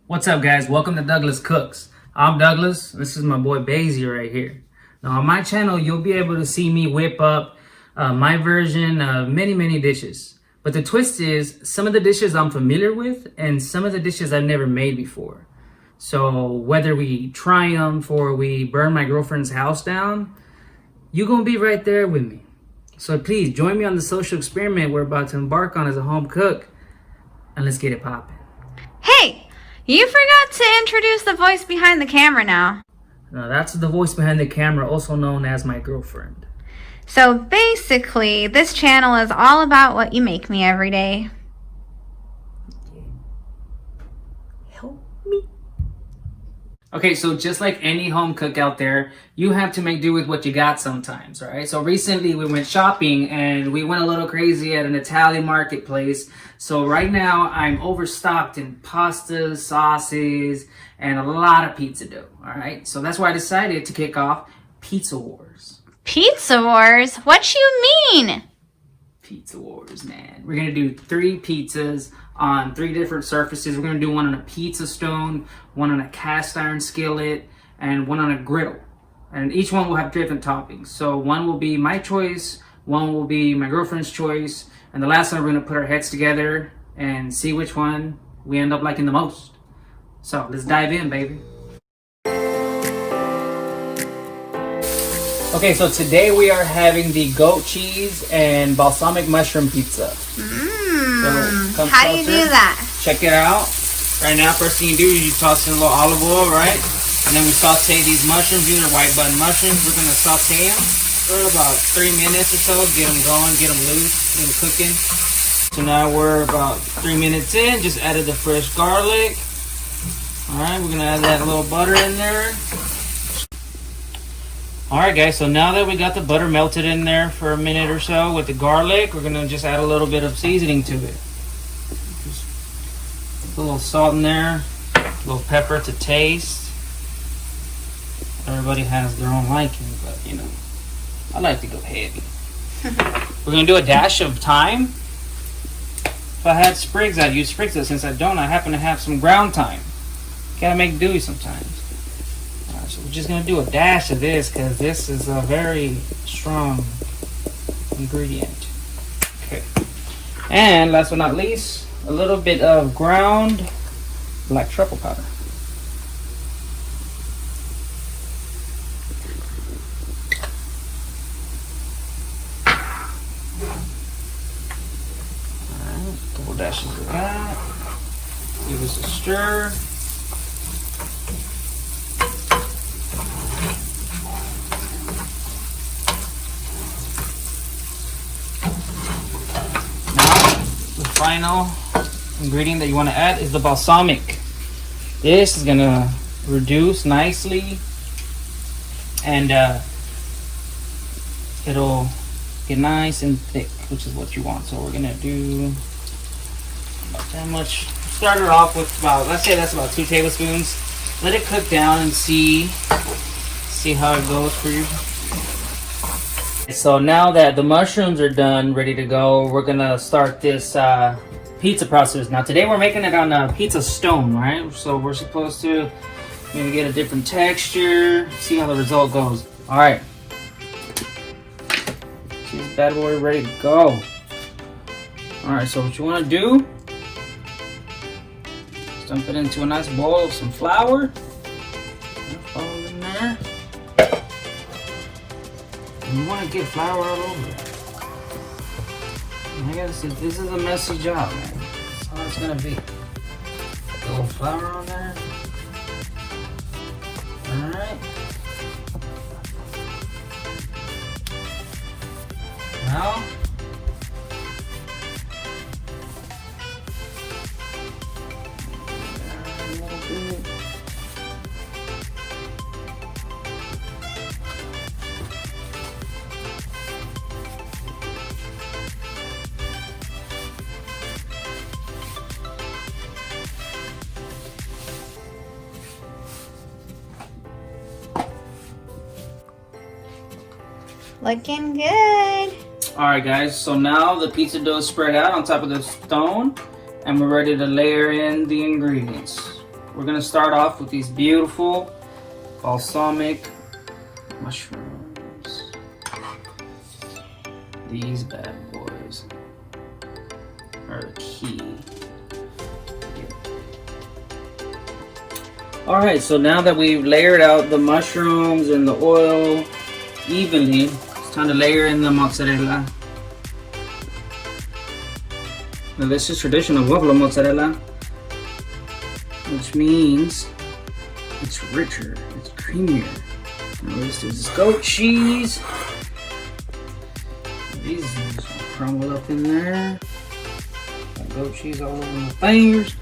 What's up, guys? Welcome to Douglas Cooks. I'm Douglas. This is my boy Basie right here. Now on my channel, you'll be able to see me whip up my version of many dishes. But the twist is, some of the dishes I'm familiar with and some of the dishes I've never made before. So whether we triumph or we burn my girlfriend's house down, you're gonna be right there with me. So please join me on the social experiment we're about to embark on as a home cook, and let's get it popping. Hey! You forgot to introduce the voice behind the camera now. Now that's the voice behind the camera, also known as my girlfriend. So basically, this channel is all about what you make me every day. Help me. Okay, so just like any home cook out there, you have to make do with what you got sometimes, right? So recently we went shopping and we went a little crazy at an Italian marketplace. So right now I'm overstocked in pastas, sauces, and a lot of pizza dough, all right? So that's why I decided to kick off Pizza Wars. Pizza Wars? What you mean? Pizza Wars, man. We're gonna do 3 pizzas on 3 different surfaces. We're gonna do one on a pizza stone, one on a cast iron skillet, and one on a griddle. And each one will have different toppings. So one will be my choice, one will be my girlfriend's choice, and the last one we're gonna put our heads together and see which one we end up liking the most. So let's dive in, baby. Okay, so today we are having the goat cheese and balsamic mushroom pizza. So How do you do that? Check it out. Right now, first thing you do is you toss in a little olive oil, right? And then we saute these mushrooms. These are white button mushrooms. We're gonna saute them for about 3 minutes or so. Get them going, get them loose, get them cooking. So now we're about 3 minutes in. Just added the fresh garlic. All right, we're gonna add that little butter in there. Alright guys, so now that we got the butter melted in there for a minute or so with the garlic, we're going to just add a little bit of seasoning to it. Just a little salt in there, a little pepper to taste. Everybody has their own liking, but you know, I like to go heavy. We're going to do a dash of thyme. If I had sprigs, I'd use sprigs, but since I don't, I happen to have some ground thyme. Gotta make do sometimes. So we're just going to do a dash of this because this is a very strong ingredient. Okay. And last but not least, a little bit of ground black truffle powder. Alright, a couple dashes of that. Give this a stir. Final ingredient that you want to add is the balsamic. This is gonna reduce nicely and it'll get nice and thick, which is what you want. So we're gonna do about that much. Start it off with about, let's say that's about 2 tablespoons. Let it cook down and see how it goes for you. So now that the mushrooms are done, ready to go, we're gonna start this pizza process. Now today we're making it on a pizza stone, right? So we're supposed to maybe get a different texture, see how the result goes. All right, this bad boy ready to go. All right, so what you want to do is dump it into a nice bowl of some flour. All in there. You want to get flour all over it. I gotta say, this is a messy job, man. That's how it's gonna be. A little flour on there. Alright. Now, a little bit. Looking good. Alright guys, so now the pizza dough is spread out on top of the stone and we're ready to layer in the ingredients. we're gonna start off with these beautiful balsamic mushrooms. These bad boys are the key. Alright, so now that we've layered out the mushrooms and the oil evenly, it's time to layer in the mozzarella. Now this is traditional buffalo mozzarella, which means it's richer, it's creamier. Now this is goat cheese. These things will crumble up in there. Got goat cheese all over my fingers.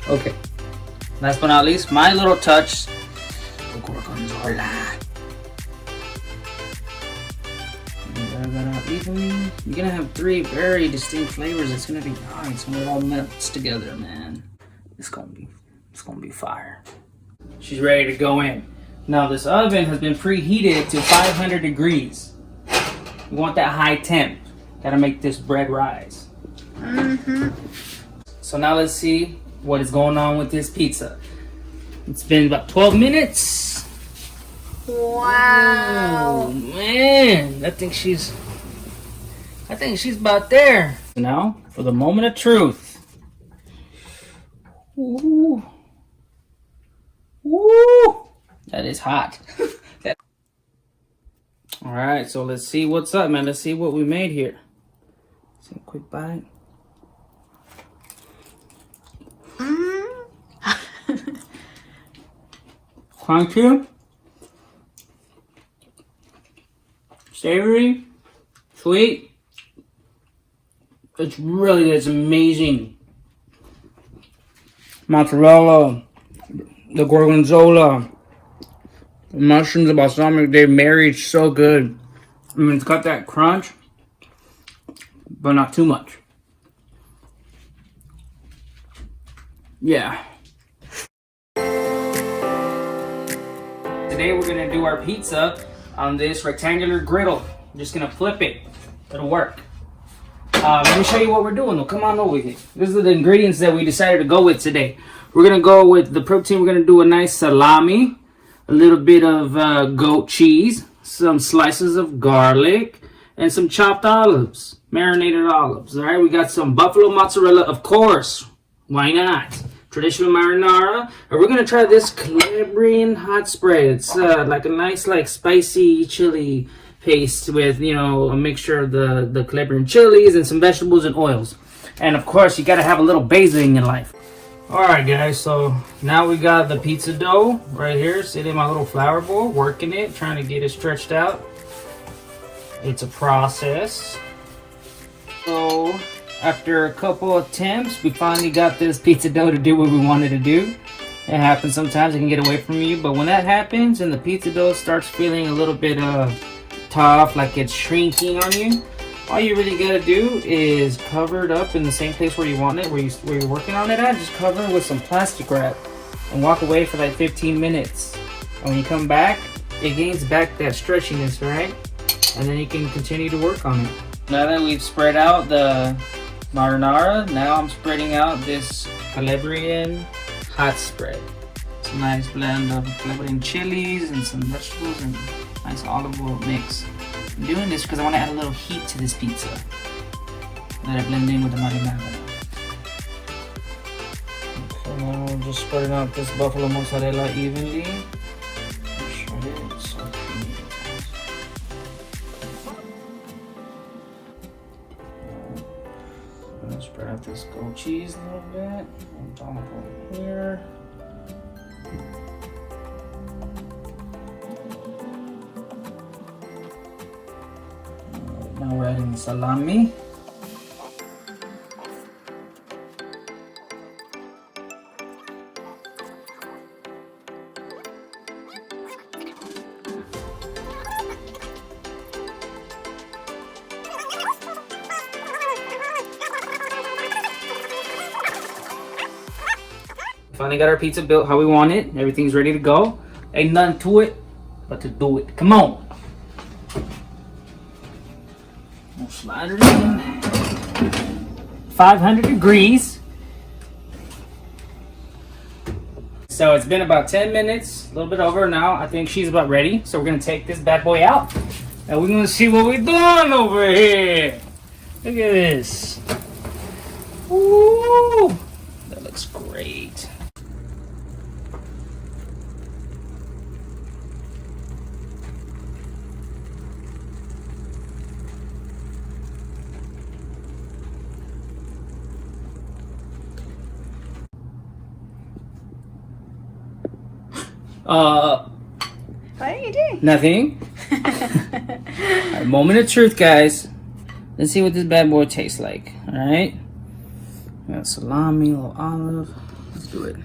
Okay. Last but not least, my little touch, the Gorgonzola. You're gonna have three very distinct flavors. It's gonna be nice when it all melts together, man. It's gonna be fire. She's ready to go in. Now this oven has been preheated to 500 degrees. You want that high temp. Gotta make this bread rise. So now let's see what is going on with this pizza. It's been about 12 minutes. Wow. Oh man, I think she's about there. Now for the moment of truth. Ooh. Ooh. That is hot. All right, so let's see what's up, man. Let's see what we made here. Let's take a quick bite. Crunchy, savory, sweet. It's amazing. Mozzarella, the Gorgonzola, the mushrooms, the balsamic, they married so good. I mean, it's got that crunch, but not too much. Yeah. Today we're gonna do our pizza on this rectangular griddle. I'm just gonna flip it. It'll work. Let me show you what we're doing though. Come on over here. These are the ingredients that we decided to go with today. We're gonna go with the protein. We're gonna do a nice salami, a little bit of goat cheese, some slices of garlic, and some chopped olives, marinated olives. All right, we got some buffalo mozzarella, of course. Why not? Traditional marinara, and we're gonna try this Calabrian hot spread. It's like a nice, like spicy chili paste with, you know, a mixture of the Calabrian chilies and some vegetables and oils. And of course, you gotta have a little basil in your life. All right, guys. So now we got the pizza dough right here, sitting in my little flour bowl, working it, trying to get it stretched out. It's a process. So after a couple attempts, we finally got this pizza dough to do what we wanted to do. It happens sometimes, it can get away from you, but when that happens and the pizza dough starts feeling a little bit tough, like it's shrinking on you, all you really gotta do is cover it up in the same place where you want it, where you're working on it at. Just cover it with some plastic wrap and walk away for like 15 minutes. And when you come back, it gains back that stretchiness, right? And then you can continue to work on it. Now that we've spread out the marinara, now I'm spreading out this Calabrian hot spread. It's a nice blend of Calabrian chilies and some vegetables and nice olive oil mix. I'm doing this because I want to add a little heat to this pizza. Let it blend in with the marinara. So now we're just spreading out this buffalo mozzarella evenly. Shred it, it's so creamy. I'm gonna spread out this goat cheese a little bit on top over here. Now we're adding salami. Finally got our pizza built how we want it. Everything's ready to go. Ain't nothing to it but to do it. Come on. We'll slide it in. 500 degrees. so it's been about 10 minutes, a little bit over now. I think she's about ready. So we're gonna take this bad boy out and we're gonna see what we're doing over here. Look at this. Ooh, that looks great. What are you doing? Nothing. Alright, moment of truth, guys. Let's see what this bad boy tastes like. Alright. We got salami, a little olive. Let's do it.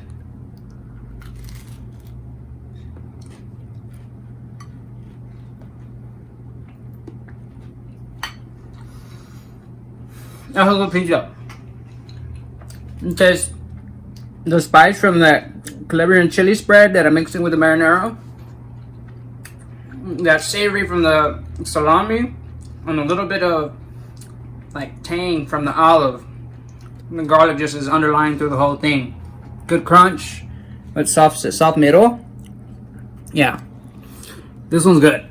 I have a pizza. It tastes the spice from that celery and chili spread that I'm mixing with the marinara. That savory from the salami, and a little bit of like tang from the olive. And the garlic just is underlying through the whole thing. Good crunch, but soft middle. Yeah, this one's good.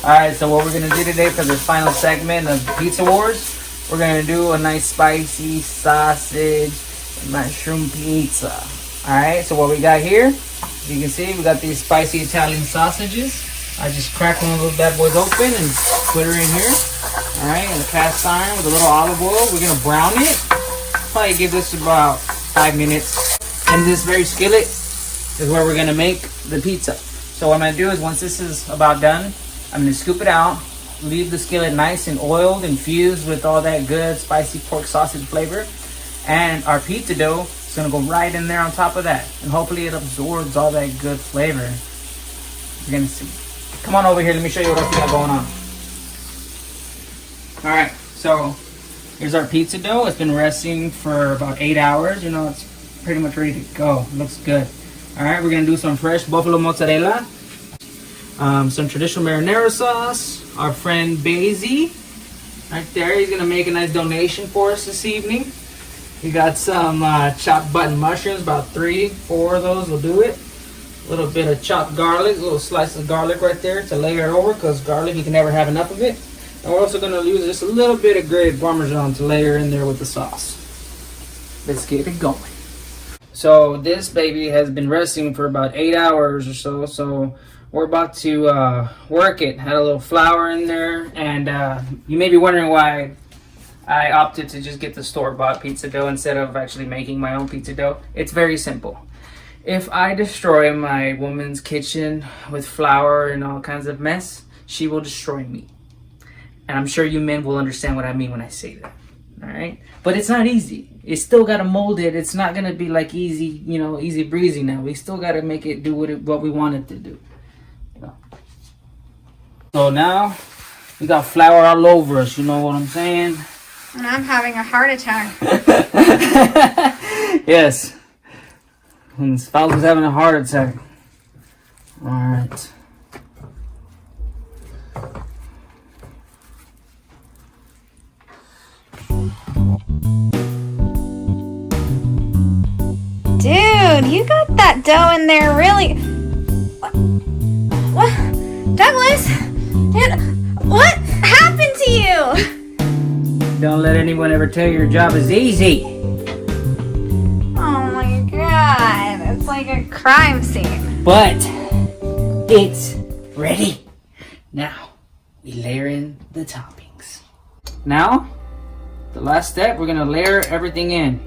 Alright, so what we're gonna do today for this final segment of Pizza Wars, we're gonna do a nice spicy sausage mushroom pizza. Alright, so what we got here, as you can see, we got these spicy Italian sausages. I just cracked one of those bad boys open and put her in here. Alright, in the cast iron with a little olive oil. We're gonna brown it. Probably give this about 5 minutes. And this very skillet is where we're gonna make the pizza. So what I'm gonna do is, once this is about done, I'm gonna scoop it out, leave the skillet nice and oiled, infused with all that good spicy pork sausage flavor. And our pizza dough is gonna go right in there on top of that. And hopefully it absorbs all that good flavor. You're gonna see. Come on over here, let me show you what else we got going on. Alright, so here's our pizza dough. It's been resting for about 8 hours. You know, it's pretty much ready to go. It looks good. Alright, we're gonna do some fresh buffalo mozzarella. Some traditional marinara sauce. Our friend Basie, right there, he's gonna make a nice donation for us this evening. We got some chopped button mushrooms, about 3-4 of those will do it. A little bit of chopped garlic, a little slice of garlic right there to layer it over, because garlic, you can never have enough of it. And we're also gonna use just a little bit of grated Parmesan to layer in there with the sauce. Let's get it going. So this baby has been resting for about 8 hours or so. So we're about to work it. Had a little flour in there, and you may be wondering why I opted to just get the store-bought pizza dough instead of actually making my own pizza dough. It's very simple. If I destroy my woman's kitchen with flour and all kinds of mess, she will destroy me. And I'm sure you men will understand what I mean when I say that. All right? But it's not easy. You still got to mold it. It's not going to be like easy, you know, easy breezy now. We still got to make it do what we want it to do. So now we got flour all over us, you know what I'm saying? And I'm having a heart attack. Yes. And Falco's having a heart attack. Alright. Dude, you got that dough in there really... What? Douglas? Dude, what happened to you? Don't let anyone ever tell you your job is easy. Oh my god, it's like a crime scene. But it's ready. Now we layer in the toppings. Now, the last step, we're gonna layer everything in.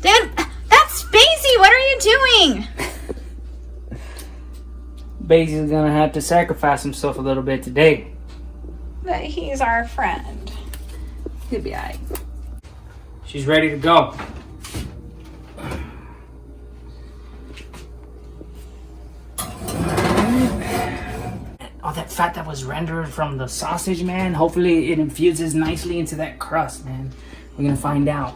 Dude, that's Basie! What are you doing? Basie's gonna have to sacrifice himself a little bit today. But he's our friend. He'll be alright. She's ready to go. All that fat that was rendered from the sausage, man, hopefully it infuses nicely into that crust, man. We're gonna find out.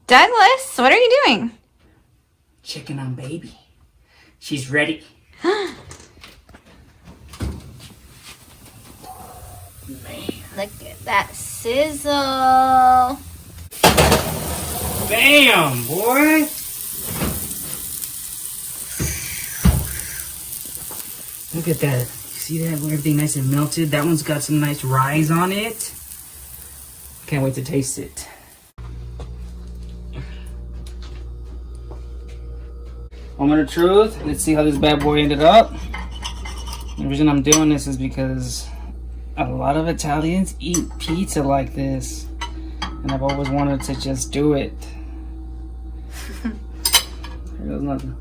Douglas, what are you doing? Checking on baby. She's ready. Man. Look at that sizzle. Bam, boy. Look at that. You see that? Everything nice and melted. That one's got some nice rise on it. Can't wait to taste it. Moment of truth. Let's see how this bad boy ended up. The reason I'm doing this is because a lot of Italians eat pizza like this. And I've always wanted to just do it. Here goes nothing.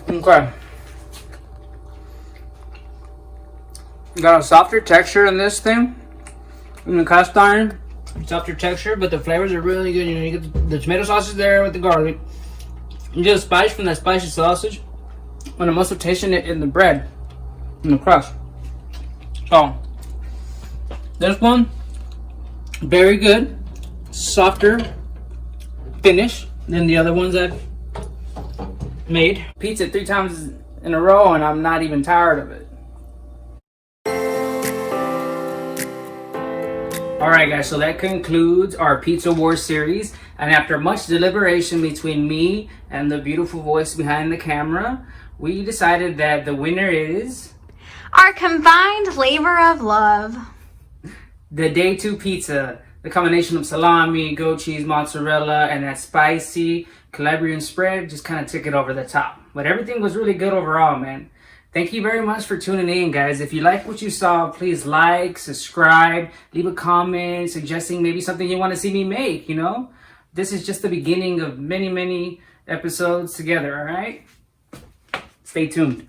Okay. Got a softer texture in this thing. In the cast iron. Softer texture, but the flavors are really good. You know, you get the tomato sausage there with the garlic. You get a spice from that spicy sausage. And I'm also tasting it in the bread. In the crust. So, this one, very good. Softer finish than the other ones I've made. Pizza 3 times in a row and I'm not even tired of it. Alright guys, so that concludes our Pizza War series. And after much deliberation between me and the beautiful voice behind the camera, we decided that the winner is Our combined labor of love. the Day 2 pizza. The combination of salami, goat cheese, mozzarella, and that spicy Calabrian spread just kind of took it over the top. But everything was really good overall, man. Thank you very much for tuning in, guys. If you like what you saw, please like, subscribe, leave a comment suggesting maybe something you want to see me make, you know? This is just the beginning of many, many episodes together, all right? Stay tuned.